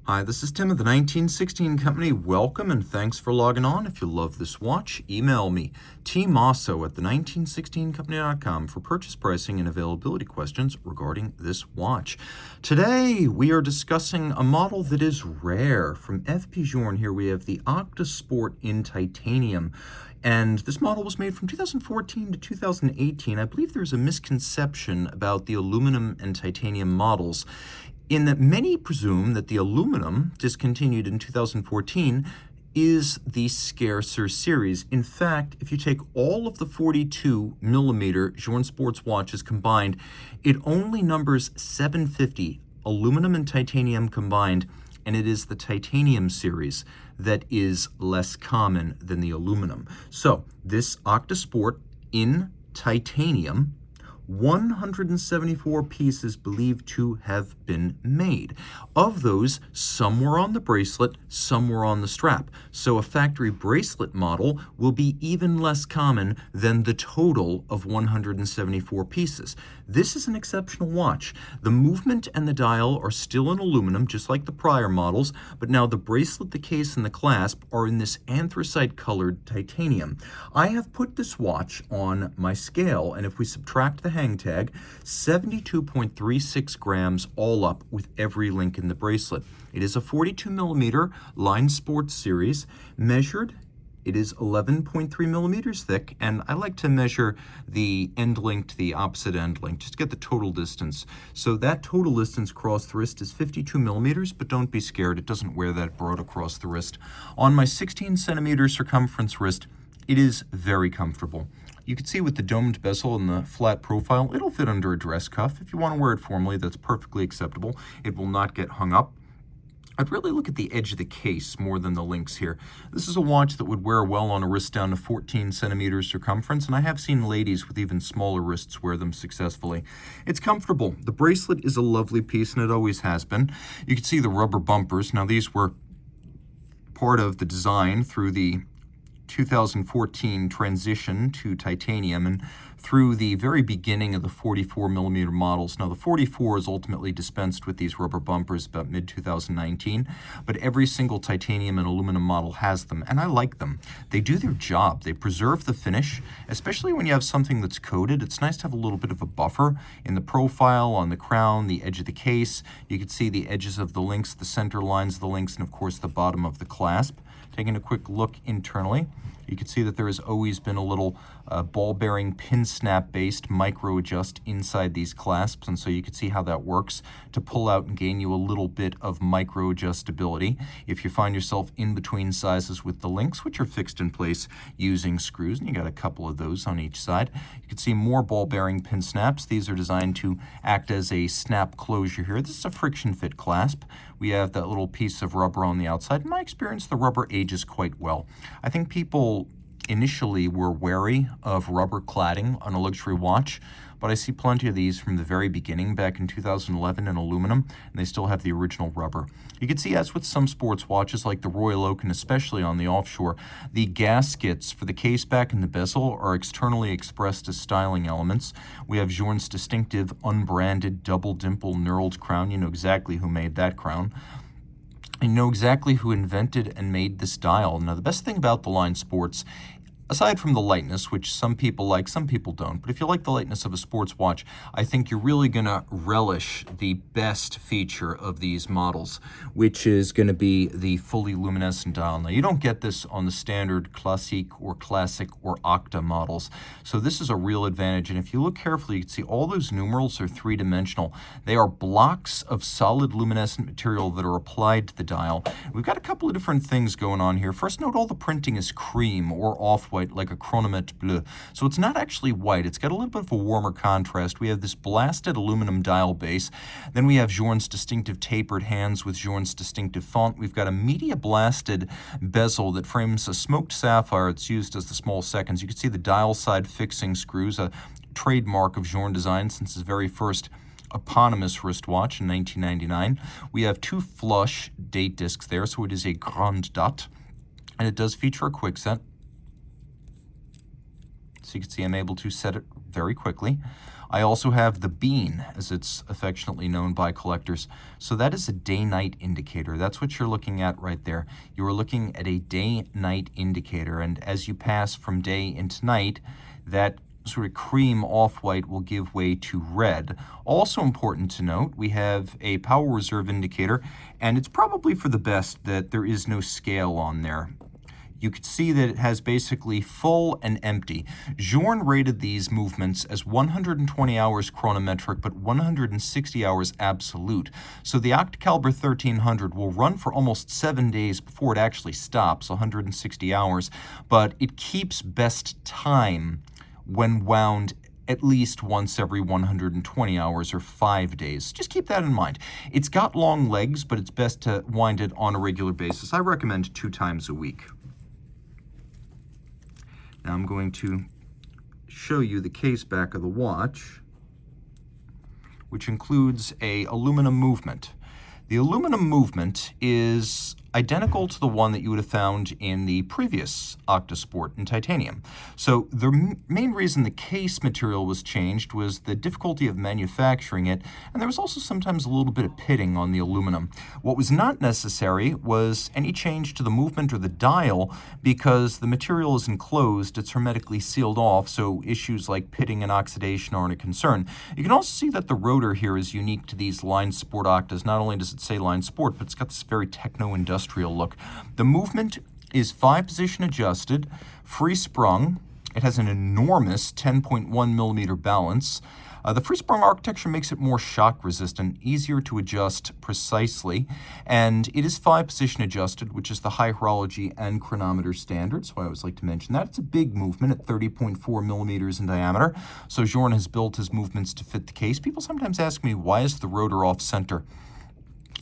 Hi, this is Tim of the 1916 Company. Welcome and thanks for logging on. If you love this watch, email me, Team Mosso at the1916company.com for purchase pricing and availability questions regarding this watch. Today, we are discussing a model that is rare. From FP Journe here, we have the Octa Sport in titanium. And this model was made from 2014 to 2018. I believe there's a misconception about the aluminum and titanium models, in that many presume that the aluminum, discontinued in 2014, is the scarcer series. In fact, if you take all of the 42 millimeter Journe Sports watches combined, it only numbers 750, aluminum and titanium combined, and it is the titanium series that is less common than the aluminum. So this Octa Sport in titanium, 174 pieces believed to have been made. Of those, some were on the bracelet, some were on the strap. So a factory bracelet model will be even less common than the total of 174 pieces. This is an exceptional watch. The movement and the dial are still in aluminum, just like the prior models, but now the bracelet, the case, and the clasp are in this anthracite-colored titanium. I have put this watch on my scale, and if we subtract the hang tag, 72.36 grams all up with every link in the bracelet. It is a 42 millimeter LineSport series. Measured, it is 11.3 millimeters thick, and I like to measure the end link to the opposite end link just to get the total distance. So that total distance across the wrist is 52 millimeters, but don't be scared, it doesn't wear that broad across the wrist. On my 16 centimeter circumference wrist, it is very comfortable. You can see with the domed bezel and the flat profile, it'll fit under a dress cuff. If you want to wear it formally, that's perfectly acceptable. It will not get hung up. I'd really look at the edge of the case more than the links here. This is a watch that would wear well on a wrist down to 14 centimeters circumference, and I have seen ladies with even smaller wrists wear them successfully. It's comfortable. The bracelet is a lovely piece, and it always has been. You can see the rubber bumpers. Now, these were part of the design through the 2014 transition to titanium and through the very beginning of the 44 millimeter models. Now the 44 is ultimately dispensed with these rubber bumpers about mid-2019, but every single titanium and aluminum model has them, and I like them. They do their job. They preserve the finish, especially when you have something that's coated. It's nice to have a little bit of a buffer in the profile, on the crown, the edge of the case. You can see the edges of the links, the center lines of the links, and of course the bottom of the clasp. Taking a quick look internally, you can see that there has always been a little ball bearing pin snap based micro adjust inside these clasps, and so you can see how that works to pull out and gain you a little bit of micro adjustability if you find yourself in between sizes with the links, which are fixed in place using screws, and you got a couple of those on each side. You can see more ball bearing pin snaps. These are designed to act as a snap closure here. This is a friction fit clasp. We have that little piece of rubber on the outside. In my experience, the rubber ages quite well. I think people initially were wary of rubber cladding on a luxury watch, but I see plenty of these from the very beginning back in 2011 in aluminum, and they still have the original rubber. You can see, as with some sports watches like the Royal Oak, and especially on the offshore, the gaskets for the case back and the bezel are externally expressed as styling elements. We have Journe's distinctive unbranded double dimple knurled crown. You know exactly who made that crown. You know exactly who invented and made this dial. Now, the best thing about the LineSports, aside from the lightness, which some people like, some people don't, but if you like the lightness of a sports watch, I think you're really going to relish the best feature of these models, which is going to be the fully luminescent dial. Now, you don't get this on the standard Classique or Classic or Octa models, so this is a real advantage. And if you look carefully, you can see all those numerals are three-dimensional. They are blocks of solid luminescent material that are applied to the dial. We've got a couple of different things going on here. First, note all the printing is cream or off-white, like a chronomètre bleu. So it's not actually white. It's got a little bit of a warmer contrast. We have this blasted aluminum dial base. Then we have Journe's distinctive tapered hands with Journe's distinctive font. We've got a media blasted bezel that frames a smoked sapphire. It's used as the small seconds. You can see the dial side fixing screws, a trademark of Journe design since its very first eponymous wristwatch in 1999. We have two flush date discs there, so it is a grande date, and it does feature a quick set. So you can see I'm able to set it very quickly. I also have the bean, as it's affectionately known by collectors. So that is a day-night indicator. That's what you're looking at right there. You are looking at a day-night indicator, and as you pass from day into night, that sort of cream off-white will give way to red. Also important to note, we have a power reserve indicator, and it's probably for the best that there is no scale on there. You can see that it has basically full and empty. Journe rated these movements as 120 hours chronometric, but 160 hours absolute. So the Octacaliber 1300 will run for almost 7 days before it actually stops, 160 hours, but it keeps best time when wound at least once every 120 hours or 5 days. Just keep that in mind. It's got long legs, but it's best to wind it on a regular basis. I recommend 2 times a week. Now I'm going to show you the case back of the watch, which includes a aluminum movement. The aluminum movement is identical to the one that you would have found in the previous Octa Sport in titanium. So the main reason the case material was changed was the difficulty of manufacturing it, and there was also sometimes a little bit of pitting on the aluminum. What was not necessary was any change to the movement or the dial, because the material is enclosed, it's hermetically sealed off, so issues like pitting and oxidation aren't a concern. You can also see that the rotor here is unique to these LineSport Octas. Not only does it say LineSport, but it's got this very techno-industrial look. The movement is 5-position adjusted, free sprung. It has an enormous 10.1 millimeter balance. The free sprung architecture makes it more shock resistant, easier to adjust precisely, and it is 5-position adjusted, which is the high horology and chronometer standard, so I always like to mention that. It's a big movement at 30.4 millimeters in diameter, so Journe has built his movements to fit the case. People sometimes ask me, why is the rotor off center?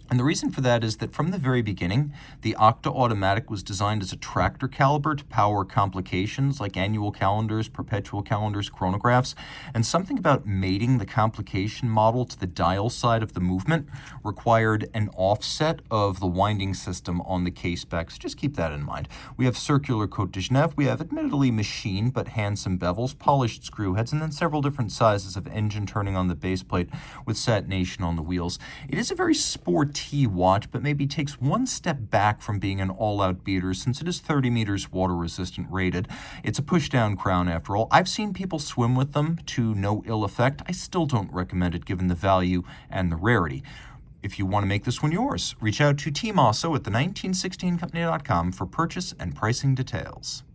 And the reason for that is that from the very beginning, the Octa Automatic was designed as a tractor caliber to power complications like annual calendars, perpetual calendars, chronographs, and something about mating the complication model to the dial side of the movement required an offset of the winding system on the case back. So just keep that in mind. We have circular Côte de Genève, we have admittedly machined but handsome bevels, polished screw heads, and then several different sizes of engine turning on the base plate with satination on the wheels. It is a very sporty watch, but maybe takes one step back from being an all-out beater since it is 30 meters water-resistant rated. It's a push-down crown after all. I've seen people swim with them to no ill effect. I still don't recommend it given the value and the rarity. If you want to make this one yours, reach out to Team Mosso at the 1916company.com for purchase and pricing details.